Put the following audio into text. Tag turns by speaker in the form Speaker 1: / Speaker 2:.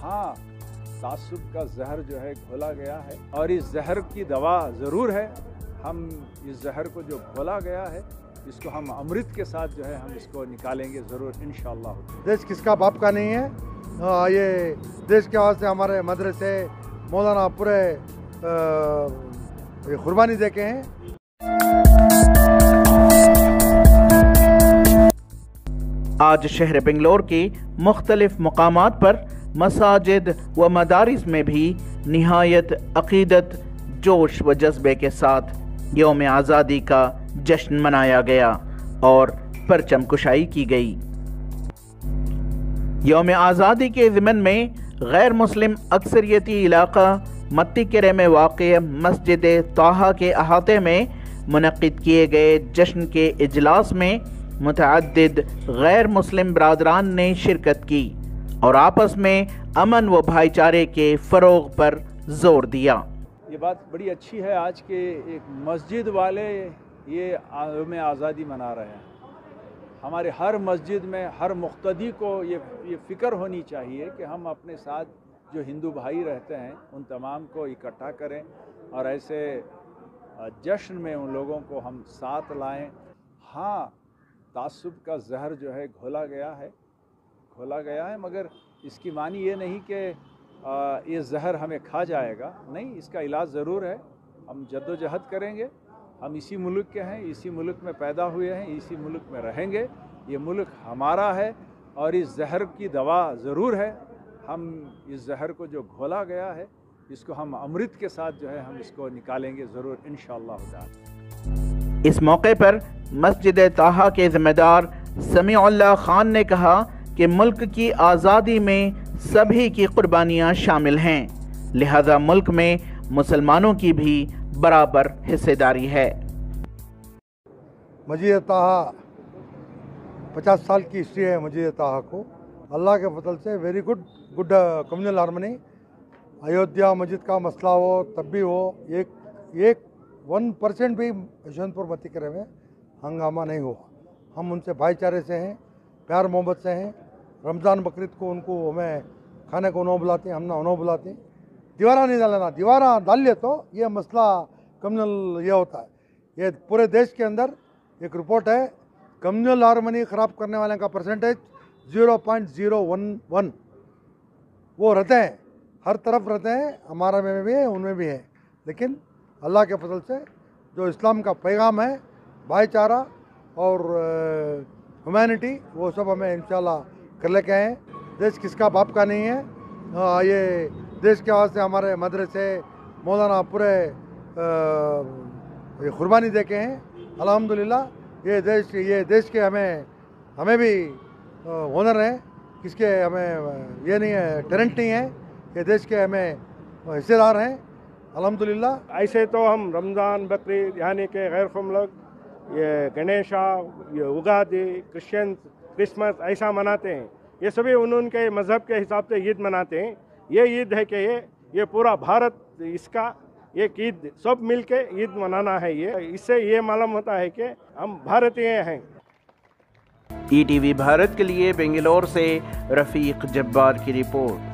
Speaker 1: हाँ, तासुब का जहर जो है घोला गया है और इस जहर की दवा ज़रूर है। हम इस जहर को जो घोला गया है इसको हम अमृत के साथ जो है हम इसको निकालेंगे ज़रूर इंशाअल्लाह।
Speaker 2: देश किसका बाप का नहीं है। ये देश के वास्ते हमारे मदरसे मौलाना पूरे कुर्बानी दे के हैं।
Speaker 3: आज शहर बेंगलोर के मुख्तलिफ मकामात पर मसाजिद व मदारिस में भी निहायत अक़ीदत, जोश व जज्बे के साथ यौम आज़ादी का जश्न मनाया गया और परचम कुशाई की गई। यौम आज़ादी के ज़िमन में गैर मुस्लिम अक्सरियती इलाका मत्तीकेरे में वाक़ मस्जिद ताहा के अहाते में मुनक़्क़िद किए गए जश्न के इजलास में मुतअद्दिद गैर मुस्लिम बरादरान ने शिरकत की और आपस में अमन व भाईचारे के फ़रोग़ पर जोर दिया।
Speaker 1: ये बात बड़ी अच्छी है आज के एक मस्जिद वाले ये यौम आज़ादी मना रहे हैं। हमारे हर मस्जिद में हर मुक़्तदी को ये फ़िक्र होनी चाहिए कि हम अपने साथ जो हिंदू भाई रहते हैं उन तमाम को इकट्ठा करें और ऐसे जश्न में उन लोगों को हम साथ लाएं। हाँ, तासुब का जहर जो है घोला गया है, मगर इसकी मानी ये नहीं कि ये जहर हमें खा जाएगा। नहीं, इसका इलाज ज़रूर है। हम जद्दोजहद करेंगे। हम इसी मुल्क के हैं, इसी मुल्क में पैदा हुए हैं, इसी मुल्क में रहेंगे। ये मुल्क हमारा है और इस जहर की दवा ज़रूर है। हम इस जहर को जो घोला गया है इसको हम अमृत के साथ जो है हम इसको निकालेंगे ज़रूर इंशाअल्लाह।
Speaker 3: इस मौके पर मस्जिद ताहा के ज़िम्मेदार समीउल्लाह खान ने कहा कि मुल्क की आज़ादी में सभी की कुर्बानियाँ शामिल हैं, लिहाजा मुल्क में मुसलमानों की भी बराबर हिस्सेदारी है।
Speaker 2: मस्जिद ताहा 50 साल की हिस्ट्री है। मस्जिद ताहा को अल्लाह के फजल से very good communal harmony. Ayodhya मस्जिद का मसला हो तब भी हो, एक 1% भी यशवंतपुर मत्तीकेरे में हंगामा नहीं हुआ। हम उनसे भाईचारे से हैं, प्यार मोहब्बत से हैं। रमज़ान बकरीद को उनको हमें खाने को उन्हों बुलाते हैं, हम ना उन्हों बुलाते हैं। दीवारा नहीं डालना, दीवारा डाल ले तो ये मसला कम्युनल ये होता है। ये पूरे देश के अंदर एक रिपोर्ट है, कम्युनल हार्मनी ख़राब करने वाले का परसेंटेज 0.011 वो रहते हैं, हर तरफ रहते हैं, हमारा में भी है, उनमें भी है। लेकिन अल्लाह के फजल से जो इस्लाम का पैगाम है, भाईचारा और ह्यूमैनिटी, वो सब हमें इंशाल्लाह कर लेके आए। देश किसका बाप का नहीं है। ये देश के वास्ते हमारे मदरसे मौलाना पूरे कुर्बानी दे के हैं। अल्हम्दुलिल्लाह ये देश के हमें भी ऑनर है। किसके हमें ये नहीं है, टेरेंट नहीं है, ये देश के हमें हिस्सेदार हैं अल्हम्दुलिल्लाह।
Speaker 4: ऐसे तो हम रमज़ान बकरीद यानी कि गैर कौम लोग ये गणेशा, ये उगादी, क्रिसमस ऐसा मनाते हैं। ये सभी उनके मज़हब के हिसाब से ईद मनाते हैं। ये ईद है कि ये पूरा भारत इसका एक ईद सब मिल के ईद मनाना है। ये इससे ये मालूम होता है कि हम भारतीय हैं।
Speaker 3: ETV भारत के लिए बेंगलोर से रफ़ीक जब्बार की रिपोर्ट।